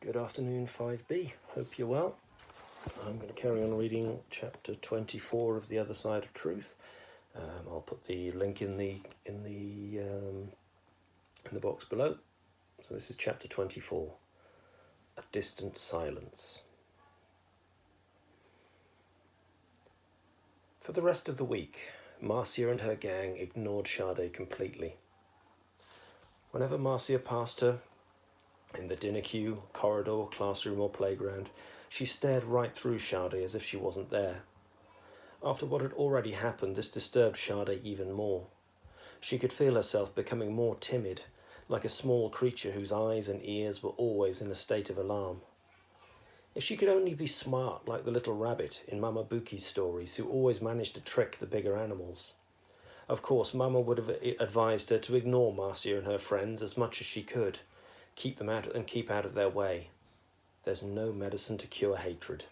Good afternoon, 5B. Hope you're well. I'm going to carry on reading chapter 24 of The Other Side of Truth. I'll put the link in the box below. So this is chapter 24, A Distant Silence. For the rest of the week, Marcia and her gang ignored Sade completely. Whenever Marcia passed her, in the dinner queue, corridor, classroom or playground, she stared right through Sade as if she wasn't there. After what had already happened, this disturbed Sade even more. She could feel herself becoming more timid, like a small creature whose eyes and ears were always in a state of alarm. If she could only be smart like the little rabbit in Mama Buki's stories, who always managed to trick the bigger animals. Of course, Mama would have advised her to ignore Marcia and her friends as much as she could, keep them out and keep out of their way. There's no medicine to cure hatred.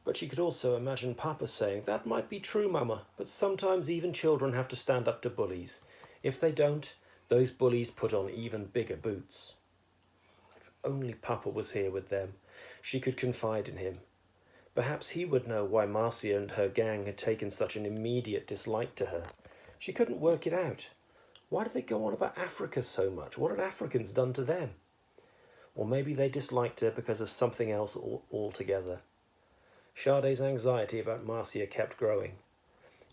But she could also imagine Papa saying, "That might be true, Mama, but sometimes even children have to stand up to bullies. If they don't, those bullies put on even bigger boots." If only Papa was here with them, she could confide in him. Perhaps he would know why Marcia and her gang had taken such an immediate dislike to her. She couldn't work it out. Why did they go on about Africa so much? What had Africans done to them? Or maybe they disliked her because of something else altogether. Sade's anxiety about Marcia kept growing.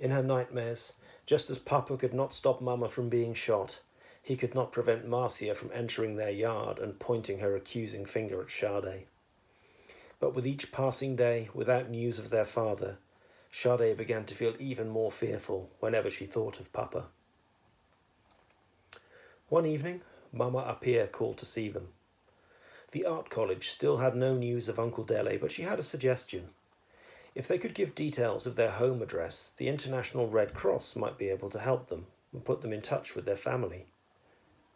In her nightmares, just as Papa could not stop Mama from being shot, he could not prevent Marcia from entering their yard and pointing her accusing finger at Sade. But with each passing day, without news of their father, Sade began to feel even more fearful whenever she thought of Papa. One evening, Mama Appiah called to see them. The art college still had no news of Uncle Dele, but she had a suggestion. If they could give details of their home address, the International Red Cross might be able to help them and put them in touch with their family.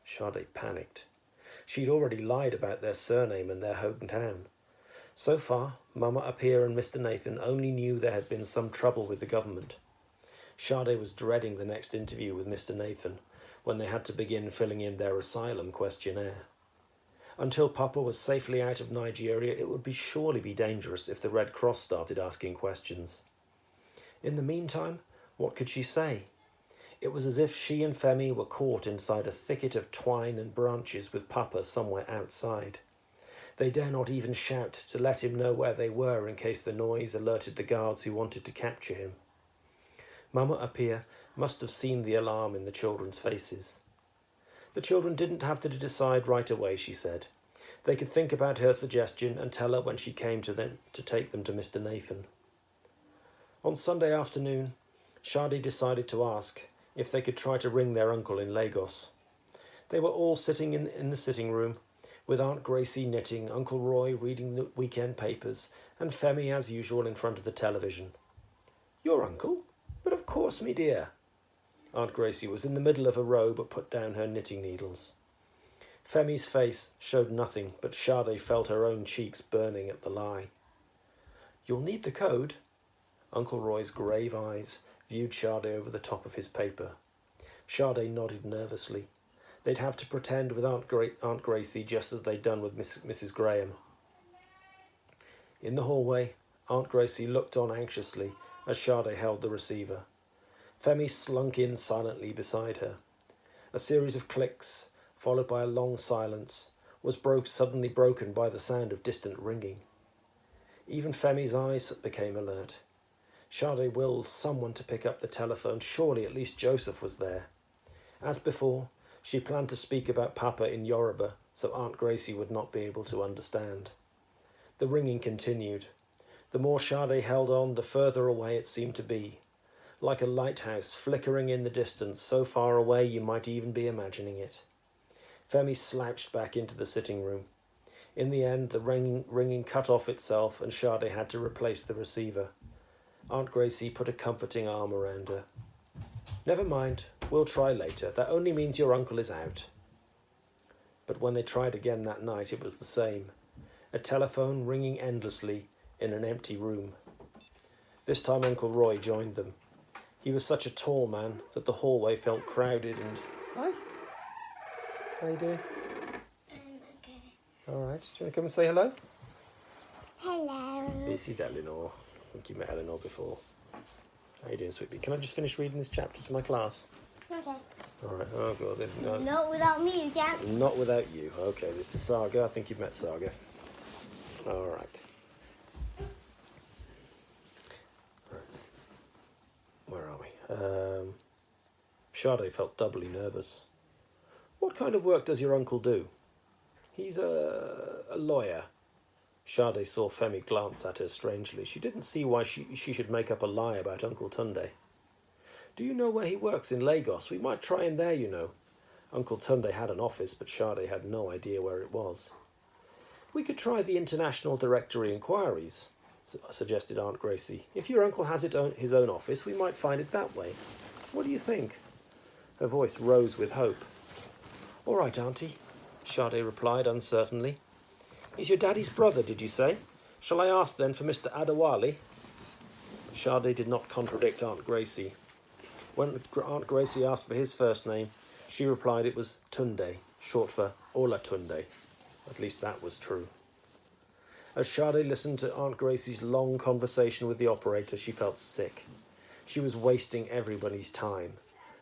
Sade panicked. She'd already lied about their surname and their hometown. So far, Mama Appiah and Mr. Nathan only knew there had been some trouble with the government. Sade was dreading the next interview with Mr. Nathan, when they had to begin filling in their asylum questionnaire. Until Papa was safely out of Nigeria, it would surely be dangerous if the Red Cross started asking questions. In the meantime, what could she say? It was as if she and Femi were caught inside a thicket of twine and branches with Papa somewhere outside. They dare not even shout to let him know where they were in case the noise alerted the guards who wanted to capture him. Mama Appiah must have seen the alarm in the children's faces. The children didn't have to decide right away, she said. They could think about her suggestion and tell her when she came to them to take them to Mr. Nathan. On Sunday afternoon, Sade decided to ask if they could try to ring their uncle in Lagos. They were all sitting in the sitting room, with Aunt Gracie knitting, Uncle Roy reading the weekend papers, and Femi as usual in front of the television. "Your uncle? But of course, me dear." Aunt Gracie was in the middle of a row but put down her knitting needles. Femi's face showed nothing, but Sade felt her own cheeks burning at the lie. "You'll need the code." Uncle Roy's grave eyes viewed Sade over the top of his paper. Sade nodded nervously. They'd have to pretend with Aunt Gracie just as they'd done with Mrs. Graham. In the hallway, Aunt Gracie looked on anxiously as Sade held the receiver. Femi slunk in silently beside her. A series of clicks, followed by a long silence, was suddenly broken by the sound of distant ringing. Even Femi's eyes became alert. Sade willed someone to pick up the telephone. Surely at least Joseph was there. As before, she planned to speak about Papa in Yoruba, so Aunt Gracie would not be able to understand. The ringing continued. The more Sade held on, the further away it seemed to be. Like a lighthouse flickering in the distance, so far away you might even be imagining it. Femi slouched back into the sitting room. In the end, the ringing cut off itself and Sade had to replace the receiver. Aunt Gracie put a comforting arm around her. "Never mind, we'll try later. That only means your uncle is out." But when they tried again that night, it was the same. A telephone ringing endlessly in an empty room. This time Uncle Roy joined them. He was such a tall man that the hallway felt crowded and... "Hi. How you doing?" I'm okay. All right. Do you want to come and say hello? Hello. This is Eleanor. I think you met Eleanor before. How you doing, sweetie? Can I just finish reading this chapter to my class? Okay. All right. Oh, God. No. Not without me, you can't. Not without you. Okay, this is Saga. I think you've met Saga. All right. Where are we? Sade felt doubly nervous. What kind of work does your uncle do? He's a lawyer. Sade saw Femi glance at her strangely. She didn't see why she should make up a lie about Uncle Tunde. Do you know where he works in Lagos? We might try him there, you know. Uncle Tunde had an office, but Sade had no idea where it was. We could try the International Directory Inquiries, suggested Aunt Gracie. If your uncle has his own office, we might find it that way. What do you think? Her voice rose with hope. All right, Auntie, Sade replied uncertainly. He's your daddy's brother, did you say? Shall I ask then for Mr. Adewale? Sade did not contradict Aunt Gracie. When Aunt Gracie asked for his first name, she replied it was Tunde, short for Olatunde. At least that was true. As Sade listened to Aunt Gracie's long conversation with the operator, she felt sick. She was wasting everybody's time.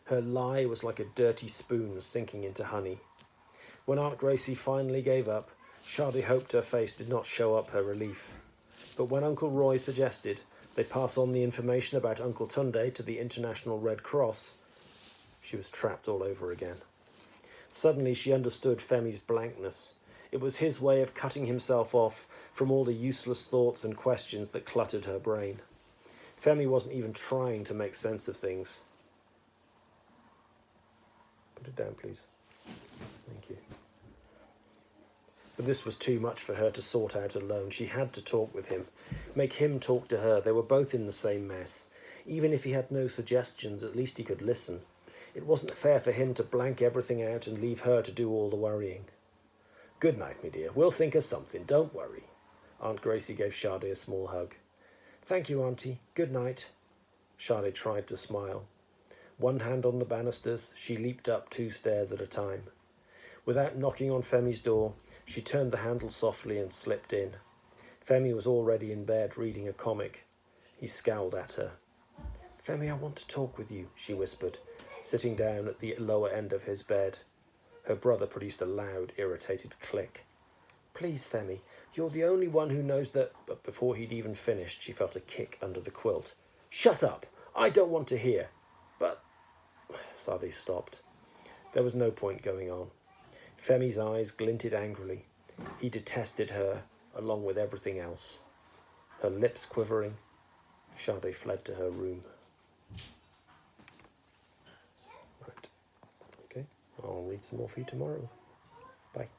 Her lie was like a dirty spoon sinking into honey. When Aunt Gracie finally gave up, Sade hoped her face did not show up her relief. But when Uncle Roy suggested they pass on the information about Uncle Tunde to the International Red Cross, she was trapped all over again. Suddenly she understood Femi's blankness. It was his way of cutting himself off from all the useless thoughts and questions that cluttered her brain. Femi wasn't even trying to make sense of things. Put it down, please. Thank you. But this was too much for her to sort out alone. She had to talk with him, make him talk to her. They were both in the same mess. Even if he had no suggestions, at least he could listen. It wasn't fair for him to blank everything out and leave her to do all the worrying. Good night, me dear. We'll think of something. Don't worry. Aunt Gracie gave Sade a small hug. Thank you, Auntie. Good night. Sade tried to smile. One hand on the banisters, she leaped up 2 stairs at a time. Without knocking on Femi's door, she turned the handle softly and slipped in. Femi was already in bed reading a comic. He scowled at her. Femi, I want to talk with you, she whispered, sitting down at the lower end of his bed. Her brother produced a loud, irritated click. Please, Femi, you're the only one who knows that... But before he'd even finished, she felt a kick under the quilt. Shut up! I don't want to hear. But... Sade stopped. There was no point going on. Femi's eyes glinted angrily. He detested her, along with everything else. Her lips quivering, Sade fled to her room. Right. Okay, I'll read some more for you tomorrow. Bye.